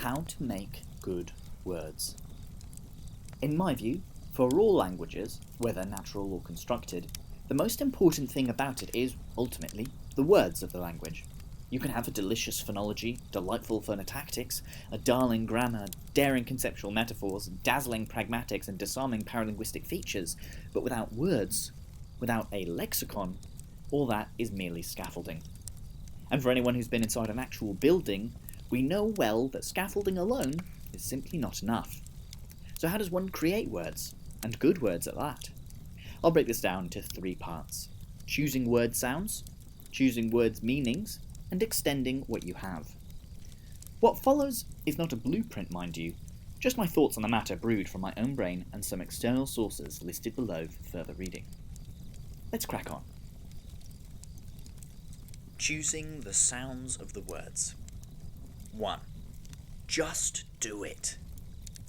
how to make good words. In my view, for all languages, whether natural or constructed, the most important thing about it is, ultimately, the words of the language. You can have a delicious phonology, delightful phonotactics, a darling grammar, daring conceptual metaphors, dazzling pragmatics, and disarming paralinguistic features, but without words, without a lexicon, all that is merely scaffolding. And for anyone who's been inside an actual building, we know well that scaffolding alone is simply not enough. So how does one create words, and good words at that? I'll break this down into 3 parts: choosing word sounds, choosing words meanings, and extending what you have. What follows is not a blueprint, mind you, just my thoughts on the matter brewed from my own brain and some external sources listed below for further reading. Let's crack on. Choosing the sounds of the words. 1. Just do it.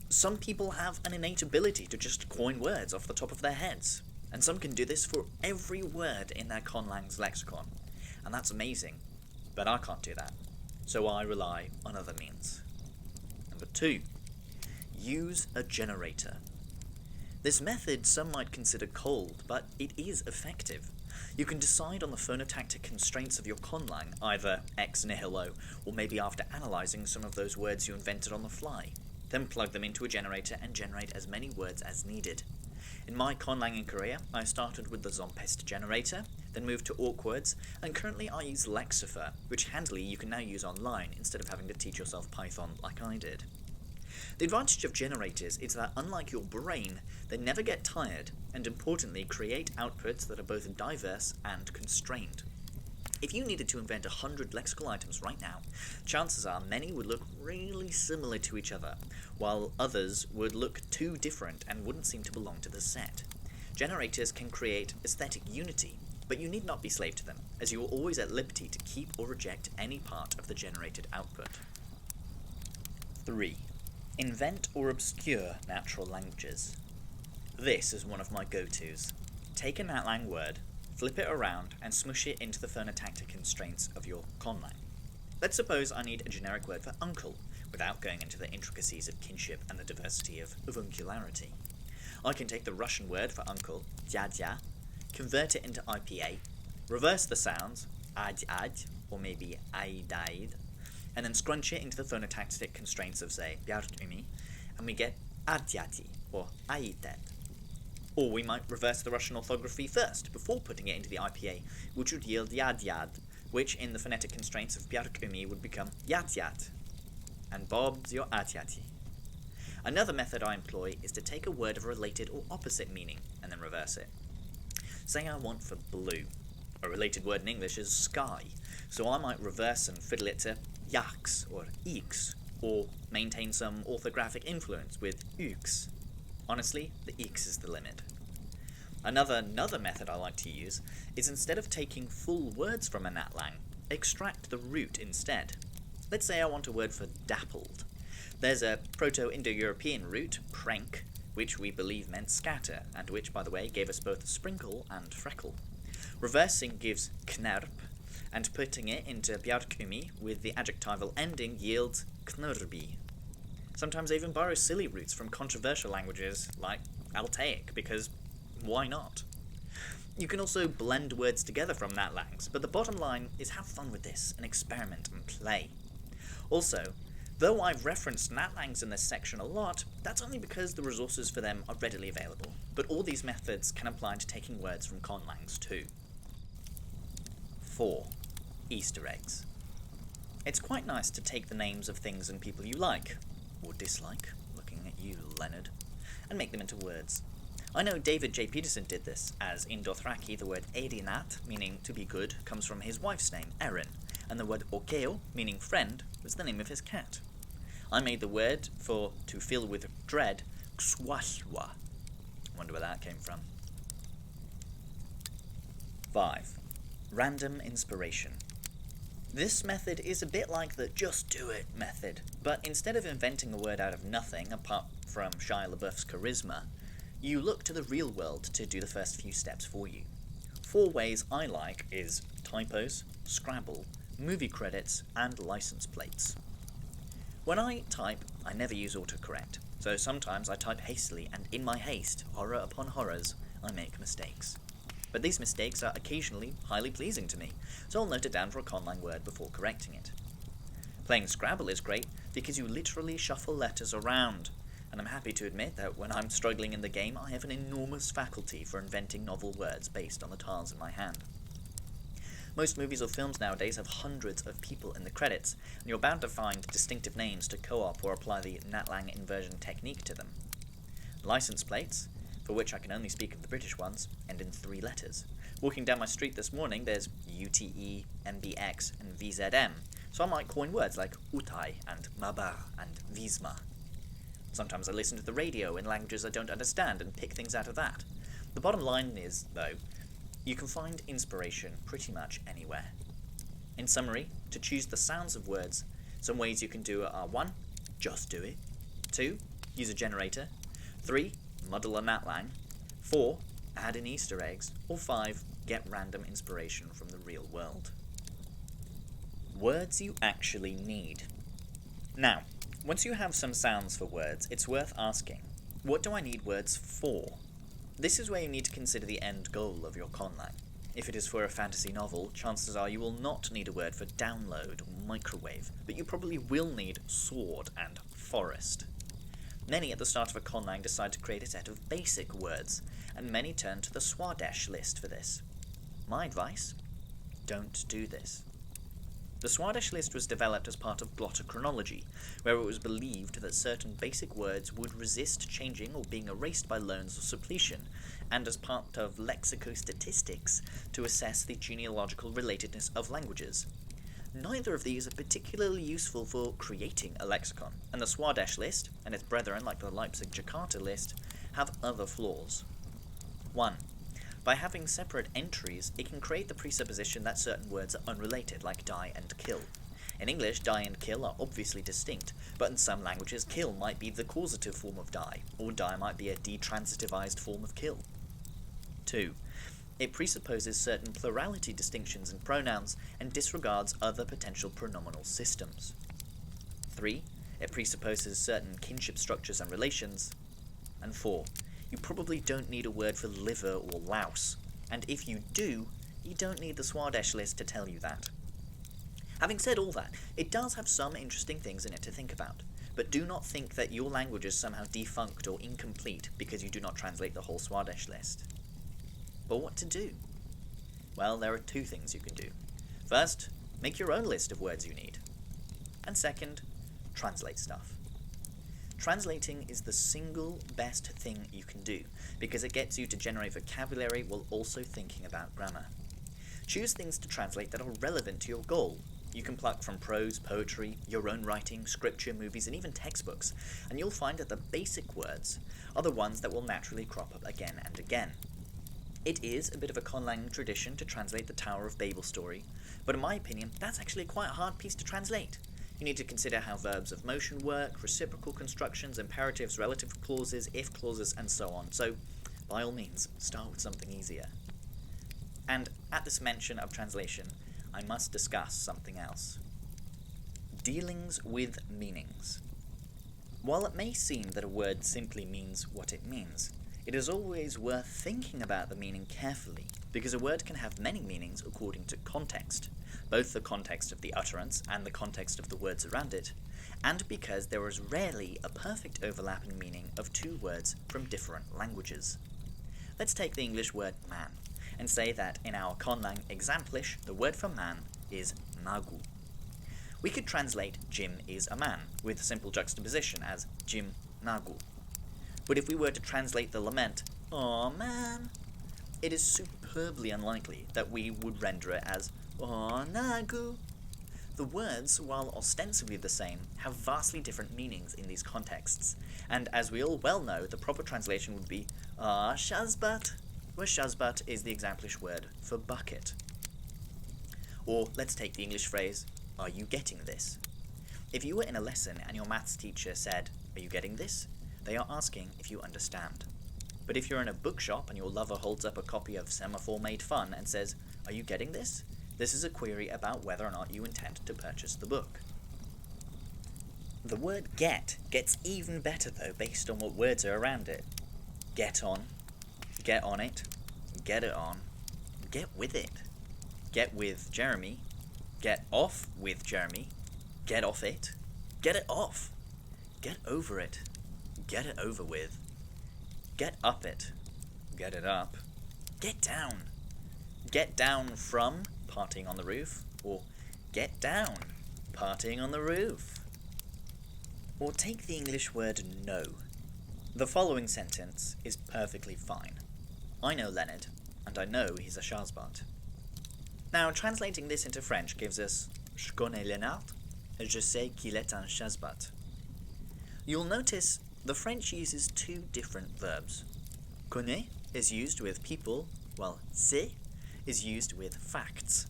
Some people have an innate ability to just coin words off the top of their heads, and some can do this for every word in their Conlangs lexicon, and that's amazing, but I can't do that, so I rely on other means. Number 2. Use a generator. This method some might consider cold, but it is effective. You can decide on the phonotactic constraints of your conlang, either ex nihilo, or maybe after analysing some of those words you invented on the fly. Then plug them into a generator and generate as many words as needed. In my conlang in Korea, I started with the Zompest generator, then moved to Awkwords, and currently I use Lexifer, which handily you can now use online instead of having to teach yourself Python like I did. The advantage of generators is that, unlike your brain, they never get tired, and importantly create outputs that are both diverse and constrained. If you needed to invent 100 lexical items right now, chances are many would look really similar to each other, while others would look too different and wouldn't seem to belong to the set. Generators can create aesthetic unity, but you need not be slave to them, as you are always at liberty to keep or reject any part of the generated output. 3. Invent or obscure natural languages. This is one of my go-tos. Take a Natlang word, flip it around, and smush it into the phonotactic constraints of your conlang. Let's suppose I need a generic word for uncle, without going into the intricacies of kinship and the diversity of avuncularity. I can take the Russian word for uncle, dядя, convert it into IPA, reverse the sounds, ad, or maybe aidid, and then scrunch it into the phonotactic constraints of, say, Bjartumi, and we get adyati, or aidet. Or we might reverse the Russian orthography first, before putting it into the IPA, which would yield yadyad, which in the phonetic constraints of Bjartumi would become yatyat. And Bob's your atyati. Another method I employ is to take a word of related or opposite meaning, and then reverse it. Say I want for blue. A related word in English is sky, so I might reverse and fiddle it to yaks or eeks, or maintain some orthographic influence with ooks. Honestly, the eeks is the limit. Another method I like to use is, instead of taking full words from a Natlang, extract the root instead. Let's say I want a word for dappled. There's a Proto-Indo-European root, prenk, which we believe meant scatter, and which, by the way, gave us both sprinkle and freckle. Reversing gives knerp, and putting it into Bjarkumi with the adjectival ending yields knurbi. Sometimes I even borrow silly roots from controversial languages like Altaic, because why not? You can also blend words together from Natlangs, but the bottom line is have fun with this and experiment and play. Also, though I've referenced Natlangs in this section a lot, that's only because the resources for them are readily available, but all these methods can apply to taking words from Conlangs too. 4. Easter eggs. It's quite nice to take the names of things and people you like, or dislike, looking at you, Leonard, and make them into words. I know David J. Peterson did this, as in Dothraki the word Erinat, meaning to be good, comes from his wife's name, Erin, and the word Okeo, meaning friend, was the name of his cat. I made the word for to fill with dread, Xwaswa. Wonder where that came from. 5. Random inspiration. This method is a bit like the just do it method, but instead of inventing a word out of nothing, apart from Shia LaBeouf's charisma, you look to the real world to do the first few steps for you. 4 ways I like is typos, Scrabble, movie credits, and license plates. When I type, I never use autocorrect, so sometimes I type hastily, and in my haste, horror upon horrors, I make mistakes. But these mistakes are occasionally highly pleasing to me, so I'll note it down for a conlang word before correcting it. Playing Scrabble is great because you literally shuffle letters around, and I'm happy to admit that when I'm struggling in the game, I have an enormous faculty for inventing novel words based on the tiles in my hand. Most movies or films nowadays have hundreds of people in the credits, and you're bound to find distinctive names to co-op or apply the Natlang inversion technique to them. License plates, for which I can only speak of the British ones, end in 3 letters. Walking down my street this morning, there's UTE, MBX, and VZM, so I might coin words like Utai and Mabar and Visma. Sometimes I listen to the radio in languages I don't understand and pick things out of that. The bottom line is, though, you can find inspiration pretty much anywhere. In summary, to choose the sounds of words, some ways you can do it are 1. Just do it. 2. Use a generator. 3. Muddle a Natlang. 4. Add in Easter eggs. Or 5. Get random inspiration from the real world. Words you actually need. Now, once you have some sounds for words, it's worth asking, what do I need words for? This is where you need to consider the end goal of your conlang. If it is for a fantasy novel, chances are you will not need a word for download or microwave, but you probably will need sword and forest. Many at the start of a conlang decide to create a set of basic words, and many turn to the Swadesh list for this. My advice? Don't do this. The Swadesh list was developed as part of glottochronology, where it was believed that certain basic words would resist changing or being erased by loans or suppletion, and as part of lexicostatistics to assess the genealogical relatedness of languages. Neither of these are particularly useful for creating a lexicon, and the Swadesh list, and its brethren like the Leipzig-Jakarta list, have other flaws. 1. By having separate entries, it can create the presupposition that certain words are unrelated, like die and kill. In English, die and kill are obviously distinct, but in some languages, kill might be the causative form of die, or die might be a detransitivized form of kill. 2. It presupposes certain plurality distinctions in pronouns and disregards other potential pronominal systems. 3. It presupposes certain kinship structures and relations. And 4. You probably don't need a word for liver or louse, and if you do, you don't need the Swadesh list to tell you that. Having said all that, it does have some interesting things in it to think about, but do not think that your language is somehow defunct or incomplete because you do not translate the whole Swadesh list. But what to do? Well, there are 2 things you can do. First, make your own list of words you need. And second, translate stuff. Translating is the single best thing you can do, because it gets you to generate vocabulary while also thinking about grammar. Choose things to translate that are relevant to your goal. You can pluck from prose, poetry, your own writing, scripture, movies, and even textbooks, and you'll find that the basic words are the ones that will naturally crop up again and again. It is a bit of a conlang tradition to translate the Tower of Babel story, but in my opinion, that's actually quite a hard piece to translate. You need to consider how verbs of motion work, reciprocal constructions, imperatives, relative clauses, if clauses, and so on. So, by all means, start with something easier. And at this mention of translation, I must discuss something else. Dealings with meanings. While it may seem that a word simply means what it means, it is always worth thinking about the meaning carefully, because a word can have many meanings according to context, both the context of the utterance and the context of the words around it, and because there is rarely a perfect overlap in meaning of 2 words from different languages. Let's take the English word man, and say that in our conlang examplish, the word for man is nagu. We could translate Jim is a man, with simple juxtaposition as Jim nagu. But if we were to translate the lament, aw man, it is superbly unlikely that we would render it as aw nagu. The words, while ostensibly the same, have vastly different meanings in these contexts, and as we all well know, the proper translation would be ah shazbat, where shazbat is the examplish word for bucket. Or let's take the English phrase, are you getting this? If you were in a lesson and your maths teacher said, are you getting this? They are asking if you understand. But if you're in a bookshop and your lover holds up a copy of Semaphore Made Fun and says, are you getting this? This is a query about whether or not you intend to purchase the book. The word get gets even better though based on what words are around it. Get on it, get it on, get with it. Get with Jeremy, get off with Jeremy, get off it, get it off, get over it, get it over with, get up it, get it up, get down from partying on the roof, or get down partying on the roof. Or take the English word no. The following sentence is perfectly fine. I know Leonard, and I know he's a Chazbot. Now, translating this into French gives us Je connais Léonard, et je sais qu'il est un Chazbot. You'll notice the French uses two different verbs. Connais is used with people, while c'est is used with facts.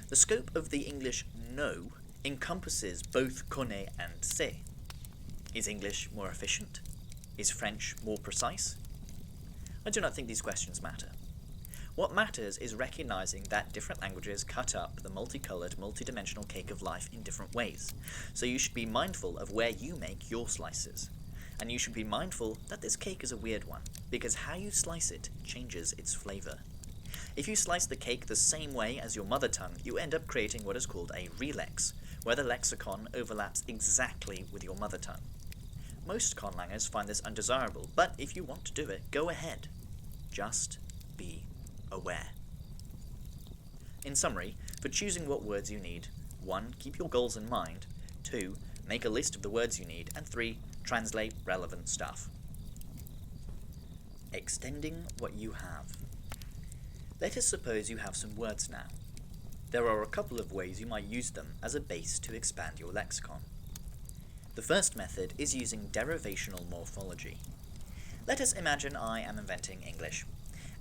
The scope of the English know encompasses both connais and c'est. Is English more efficient? Is French more precise? I do not think these questions matter. What matters is recognizing that different languages cut up the multicolored, multidimensional cake of life in different ways. So you should be mindful of where you make your slices. And you should be mindful that this cake is a weird one, because how you slice it changes its flavor. If you slice the cake the same way as your mother tongue, you end up creating what is called a relex, where the lexicon overlaps exactly with your mother tongue. Most conlangers find this undesirable, but if you want to do it, go ahead. Just be aware. In summary, for choosing what words you need, 1. Keep your goals in mind, 2. Make a list of the words you need, and 3. Translate relevant stuff. Extending what you have. Let us suppose you have some words now. There are a couple of ways you might use them as a base to expand your lexicon. The first method is using derivational morphology. Let us imagine I am inventing English,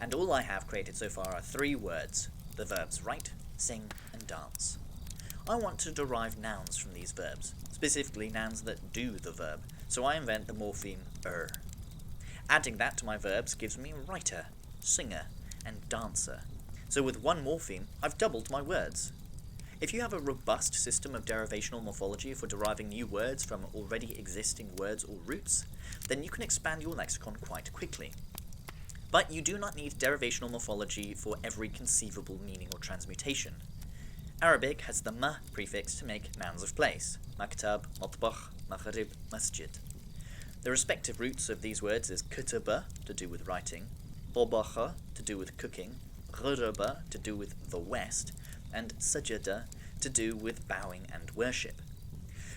and all I have created so far are 3 words, the verbs write, sing, and dance. I want to derive nouns from these verbs, specifically nouns that do the verb, so I invent the morpheme er. Adding that to my verbs gives me writer, singer, and dancer. So with one morpheme, I've doubled my words. If you have a robust system of derivational morphology for deriving new words from already existing words or roots, then you can expand your lexicon quite quickly. But you do not need derivational morphology for every conceivable meaning or transmutation. Arabic has the ma prefix to make nouns of place, maktab, matbakh, maghrib, masjid. The respective roots of these words is kutaba, to do with writing, tabakha, to do with cooking, ghuraba, to do with the west, and sajada, to do with bowing and worship.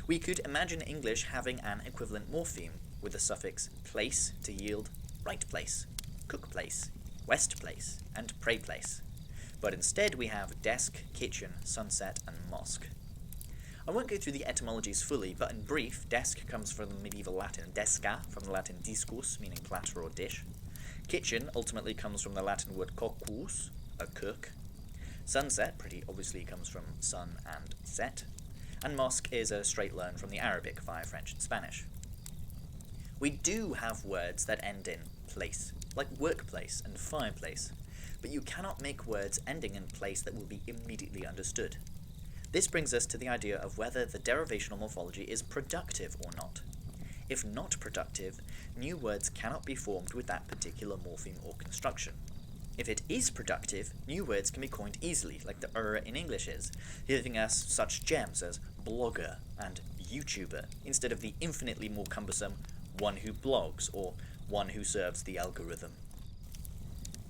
We could imagine English having an equivalent morpheme with the suffix place to yield right place, cook place, west place, and pray place. But instead we have desk, kitchen, sunset, and mosque. I won't go through the etymologies fully, but in brief, desk comes from the medieval Latin desca, from the Latin discus, meaning platter or dish. Kitchen ultimately comes from the Latin word coccus, a cook. Sunset pretty obviously comes from sun and set. And mosque is a straight learn from the Arabic via French and Spanish. We do have words that end in place, like workplace and fireplace, but you cannot make words ending in place that will be immediately understood. This brings us to the idea of whether the derivational morphology is productive or not. If not productive, new words cannot be formed with that particular morpheme or construction. If it is productive, new words can be coined easily, like the in English is, giving us such gems as blogger and YouTuber, instead of the infinitely more cumbersome one who blogs or one who serves the algorithm.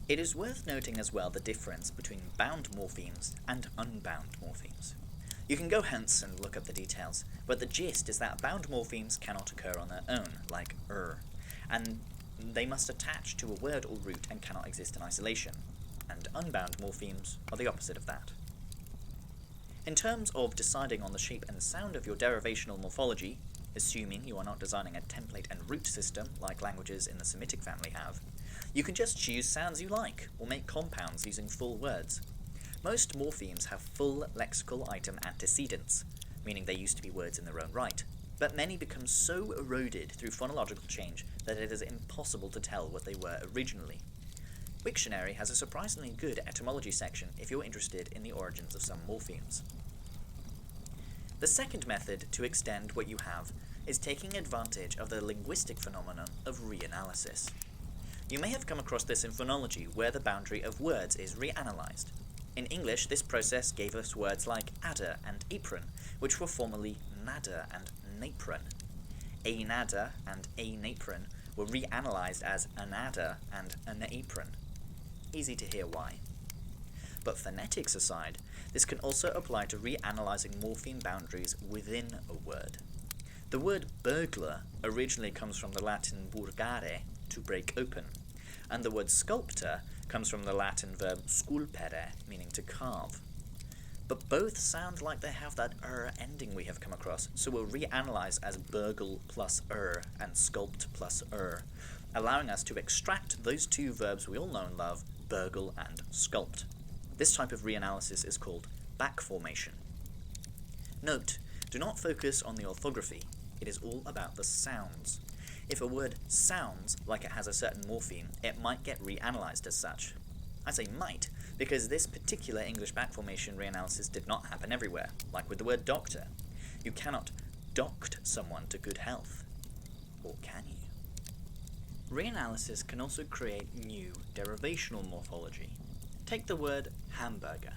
It is worth noting as well the difference between bound morphemes and unbound morphemes. You can go hence and look up the details, but the gist is that bound morphemes cannot occur on their own, like and they must attach to a word or root and cannot exist in isolation, and unbound morphemes are the opposite of that. In terms of deciding on the shape and sound of your derivational morphology, assuming you are not designing a template and root system like languages in the Semitic family have, you can just choose sounds you like, or make compounds using full words. Most morphemes have full lexical item antecedents, meaning they used to be words in their own right, but many become so eroded through phonological change that it is impossible to tell what they were originally. Wiktionary has a surprisingly good etymology section if you're interested in the origins of some morphemes. The second method to extend what you have is taking advantage of the linguistic phenomenon of reanalysis. You may have come across this in phonology, where the boundary of words is reanalyzed. In English, this process gave us words like adder and apron, which were formerly nadder and napron. A nadder and a napron were reanalyzed as an adder and an apron. Easy to hear why. But phonetics aside, this can also apply to reanalyzing morpheme boundaries within a word. The word burglar originally comes from the Latin burgare, to break open, and the word sculptor comes from the Latin verb sculpere, meaning to carve. But both sound like they have that ending we have come across, so we'll reanalyze as burgle plus and sculpt plus allowing us to extract those two verbs we all know and love, burgle and sculpt. This type of reanalysis is called back formation. Note, do not focus on the orthography. It is all about the sounds. If a word sounds like it has a certain morpheme, it might get reanalyzed as such. I say might, because this particular English backformation reanalysis did not happen everywhere, like with the word doctor. You cannot doct someone to good health. Or can you? Reanalysis can also create new derivational morphology. Take the word hamburger.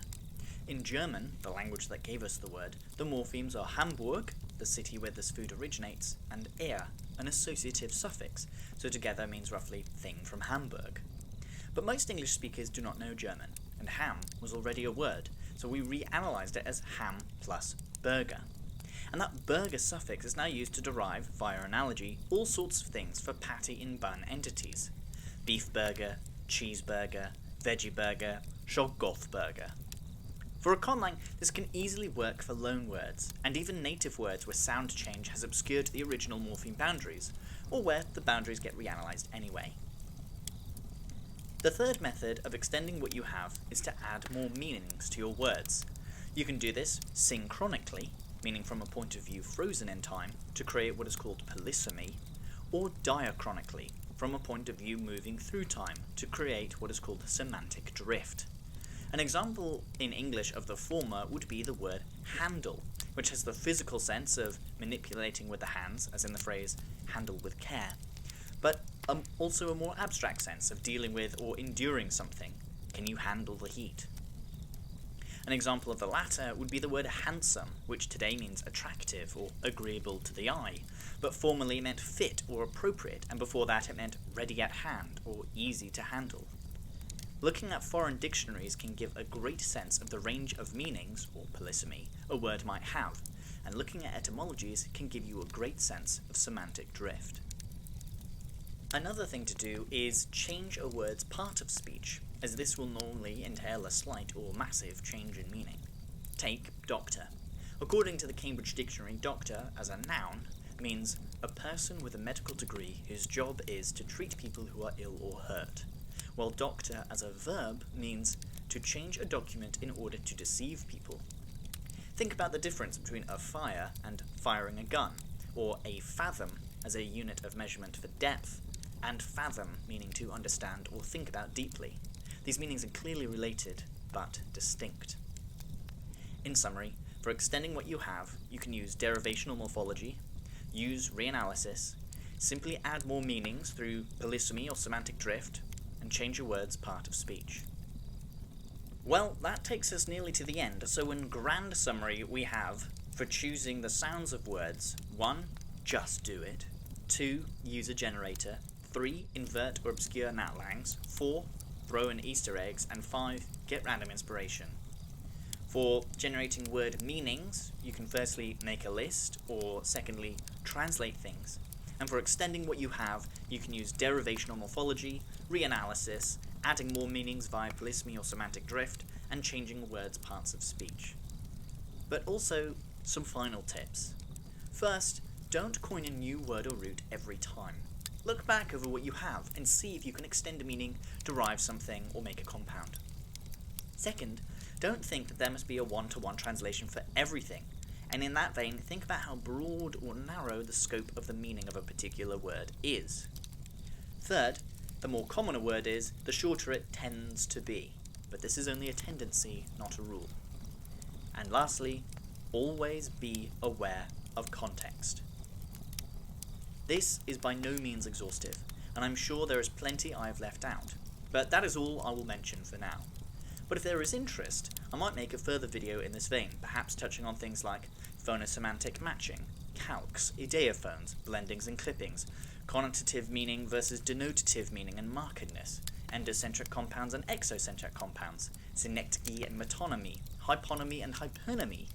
In German, the language that gave us the word, the morphemes are Hamburg, the city where this food originates, and er, an associative suffix, so together means roughly thing from Hamburg. But most English speakers do not know German, and ham was already a word, so we reanalyzed it as ham plus burger. And that burger suffix is now used to derive, via analogy, all sorts of things for patty in bun entities. Beef burger, cheeseburger, veggie burger, Schoggoth burger. For a conlang, this can easily work for loan words, and even native words where sound change has obscured the original morpheme boundaries, or where the boundaries get reanalyzed anyway. The third method of extending what you have is to add more meanings to your words. You can do this synchronically, meaning from a point of view frozen in time, to create what is called polysemy, or diachronically, from a point of view moving through time, to create what is called semantic drift. An example in English of the former would be the word handle, which has the physical sense of manipulating with the hands, as in the phrase handle with care, but also a more abstract sense of dealing with or enduring something. Can you handle the heat? An example of the latter would be the word handsome, which today means attractive or agreeable to the eye, but formerly meant fit or appropriate, and before that it meant ready at hand or easy to handle. Looking at foreign dictionaries can give a great sense of the range of meanings, or polysemy, a word might have, and looking at etymologies can give you a great sense of semantic drift. Another thing to do is change a word's part of speech, as this will normally entail a slight or massive change in meaning. Take doctor. According to the Cambridge Dictionary, doctor, as a noun, means a person with a medical degree whose job is to treat people who are ill or hurt, while doctor as a verb means to change a document in order to deceive people. Think about the difference between a fire and firing a gun, or a fathom as a unit of measurement for depth, and fathom meaning to understand or think about deeply. These meanings are clearly related, but distinct. In summary, for extending what you have, you can use derivational morphology, use reanalysis, simply add more meanings through polysemy or semantic drift, and change a word's part of speech. Well, that takes us nearly to the end, so in grand summary we have, for choosing the sounds of words, 1. Just do it. 2. Use a generator. 3. Invert or obscure Natlangs. 4. Throw in Easter eggs. And 5. Get random inspiration. For generating word meanings, you can firstly make a list, or secondly, translate things. And for extending what you have, you can use derivational morphology, reanalysis, adding more meanings via polysemy or semantic drift, and changing a word's parts of speech. But also, some final tips. First, don't coin a new word or root every time. Look back over what you have and see if you can extend a meaning, derive something, or make a compound. Second, don't think that there must be a one-to-one translation for everything, and in that vein, think about how broad or narrow the scope of the meaning of a particular word is. Third, the more common a word is, the shorter it tends to be, but this is only a tendency, not a rule. And lastly, always be aware of context. This is by no means exhaustive, and I'm sure there is plenty I have left out, but that is all I will mention for now. But if there is interest, I might make a further video in this vein, perhaps touching on things like phonosemantic matching, calques, ideophones, blendings and clippings, connotative meaning versus denotative meaning and markedness, endocentric compounds and exocentric compounds, synecdoche and metonymy, hyponymy and hypernymy,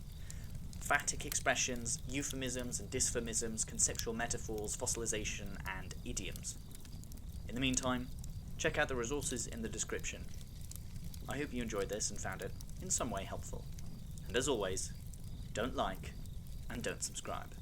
emphatic expressions, euphemisms and dysphemisms, conceptual metaphors, fossilization, and idioms. In the meantime, check out the resources in the description. I hope you enjoyed this and found it in some way helpful. And as always, don't like and don't subscribe.